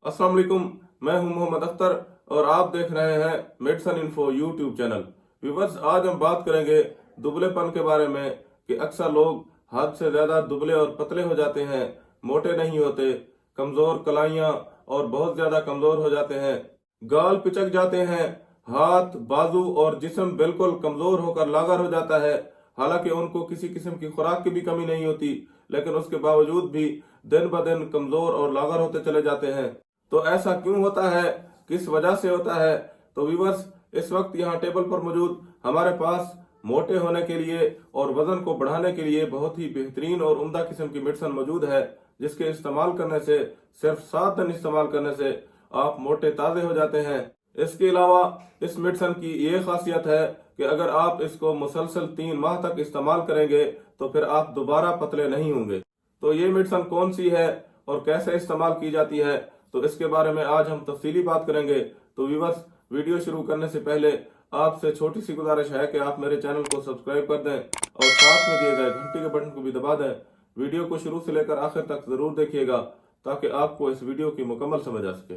अस्सलाम वालेकुम, मैं हूं मोहम्मद अख्तर और आप देख रहे हैं medicine info YouTube channel. Viewers, आज हम बात करेंगे दुबलेपन के बारे में कि अक्सर लोग हद से ज्यादा दुबले और पतले हो जाते हैं, मोटे नहीं होते, कमजोर कलाइयां और बहुत ज्यादा कमजोर हो जाते हैं, गाल पिचक जाते हैं, हाथ बाजू और जिस्म बिल्कुल कमजोर होकर लागर हो जाता है। हालांकि उनको किसी किस्म की खुराक की भी कमी नहीं होती, लेकिन उसके बावजूद भी दिन ब दिन कमजोर और लागर होते चले जाते हैं। तो ऐसा क्यों होता है, किस वजह से होता है? तो व्यूवर्स, इस वक्त यहाँ टेबल पर मौजूद हमारे पास मोटे होने के लिए और वजन को बढ़ाने के लिए बहुत ही बेहतरीन और उम्दा किस्म की मेडिसिन मौजूद है, जिसके इस्तेमाल करने से सिर्फ 7 दिन इस्तेमाल करने से आप मोटे ताजे हो जाते हैं। इसके अलावा इस मेडिसिन की ये खासियत है कि अगर आप इसको मुसलसल 3 माह तक इस्तेमाल करेंगे तो फिर आप दोबारा पतले नहीं होंगे। तो ये मेडिसिन कौन सी है और कैसे इस्तेमाल की जाती है, तो इसके बारे में आज हम तफसीली बात करेंगे। तो व्यूवर्स, वीडियो शुरू करने से पहले आपसे छोटी सी गुजारिश है कि आप मेरे चैनल को सब्सक्राइब कर दें और साथ में दिए गए घंटी के बटन को भी दबा दें। वीडियो को शुरू से लेकर आखिर तक जरूर देखिएगा ताकि आपको इस वीडियो की मुकम्मल समझ आ सके।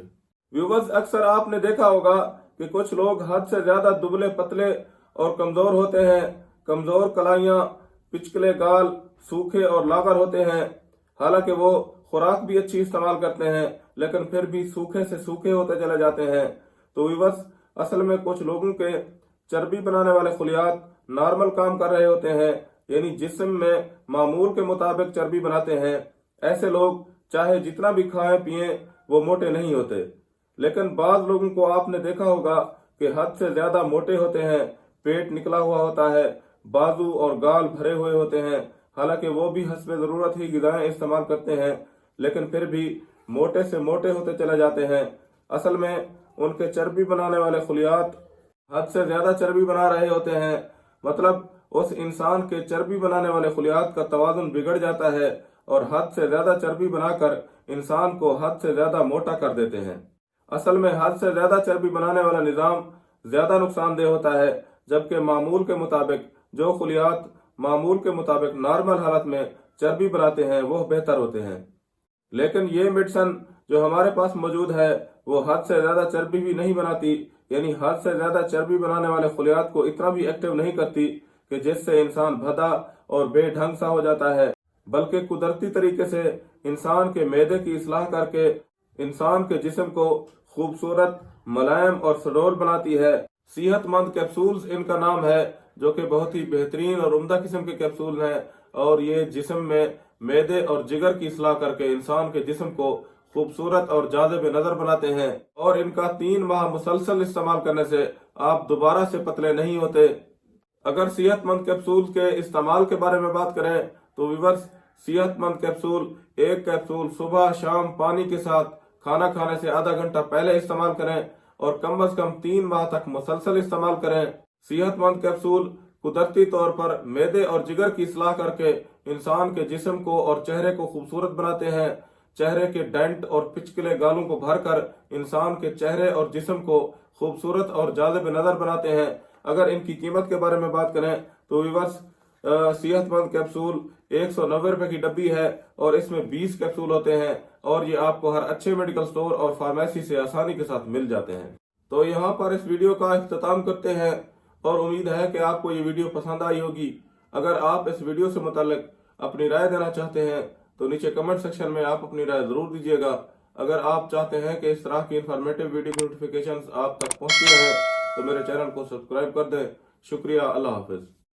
व्यूवर्स, अक्सर आपने देखा होगा कि कुछ लोग हद से ज्यादा दुबले पतले और कमजोर होते हैं, कमजोर कलाइयां, पिचकले गाल, सूखे और लागर होते हैं। हालांकि वो खुराक भी अच्छी इस्तेमाल करते हैं, लेकिन फिर भी सूखे से सूखे होते चले जाते हैं। तो व्यूवर्स, असल में कुछ लोगों के चर्बी बनाने वाले खुलियात नॉर्मल काम कर रहे होते हैं, यानी जिस्म में मामूल के मुताबिक चर्बी बनाते हैं। ऐसे लोग चाहे जितना भी खाएं पिएं वो मोटे नहीं होते। लेकिन बाज लोगों को आपने देखा होगा कि हद से ज्यादा मोटे होते हैं, पेट निकला हुआ होता है, बाजू और गाल भरे हुए होते हैं। हालांकि वो भी हस्बे जरूरत ही गिज़ाएं इस्तेमाल करते हैं, लेकिन फिर भी मोटे से मोटे होते चले जाते हैं। असल में उनके चर्बी बनाने वाले खुलियात हद से ज्यादा चर्बी बना रहे होते हैं। मतलब उस इंसान के चर्बी बनाने वाले खुलियात का तवाजुन बिगड़ जाता है और हद से ज्यादा चर्बी बनाकर इंसान को हद से ज्यादा मोटा कर देते हैं। असल में हद से ज्यादा चर्बी बनाने वाला निजाम ज्यादा नुकसानदेह होता है, जबकि मामूल के मुताबिक जो खुलियात मामूल के मुताबिक नॉर्मल हालत में चर्बी बनाते हैं वो बेहतर होते हैं। लेकिन ये मेडिसिन जो हमारे पास मौजूद है वो हद से ज्यादा चर्बी भी नहीं बनाती, यानी हद से ज्यादा चर्बी बनाने वाले खुलियात को इतना भी एक्टिव नहीं करती कि जिससे इंसान भदा और बेढंग सा हो जाता है, बल्कि कुदरती तरीके से इंसान के मैदे की इस्लाह करके इंसान के जिस्म को खूबसूरत, मुलायम और सुडौल बनाती है। सेहतमंद कैप्सूल्स इनका नाम है, जो कि बहुत ही बेहतरीन और उम्दा किस्म के कैप्सूल हैं, और ये जिस्म में मैदे और जिगर की इस्लाह करके इंसान के जिस्म को खूबसूरत और जाज़िब नजर बनाते हैं। और इनका 3 माह मुसलसल इस्तेमाल करने से आप दोबारा से पतले नहीं होते। अगर सेहतमंद कैप्सूल के इस्तेमाल के बारे में बात करें तो व्यूवर्स, सेहतमंद कैप्सूल एक कैप्सूल सुबह शाम पानी के साथ खाना खाने से आधा घंटा पहले इस्तेमाल करें और कम से कम 3 माह तक मुसलसल इस्तेमाल करें। सेहतमंद कैप्सूल कुदरती तौर पर मैदे और जिगर की इस्लाह करके इंसान के जिस्म को और चेहरे को खूबसूरत बनाते हैं। चेहरे के डेंट और पिचकले गालों को भरकर इंसान के चेहरे और जिस्म को खूबसूरत और जाज़िब नजर बनाते हैं। अगर इनकी कीमत के बारे में बात करें तो व्यूअर्स, सेहतमंद कैप्सूल 190 रुपए की डब्बी है और इसमें 20 कैप्सूल होते हैं, और ये आपको हर अच्छे मेडिकल स्टोर और फार्मेसी से आसानी के साथ मिल जाते हैं। तो यहाँ पर इस वीडियो का इख्तिताम करते हैं और उम्मीद है कि आपको ये वीडियो पसंद आई होगी। अगर आप इस वीडियो से मुताल्लिक अपनी राय देना चाहते हैं तो नीचे कमेंट सेक्शन में आप अपनी राय जरूर दीजिएगा। अगर आप चाहते हैं कि इस तरह की इंफॉर्मेटिव वीडियो की नोटिफिकेशंस आप तक पहुंचती रहे तो मेरे चैनल को सब्सक्राइब कर दें। शुक्रिया, अल्लाह हाफिज।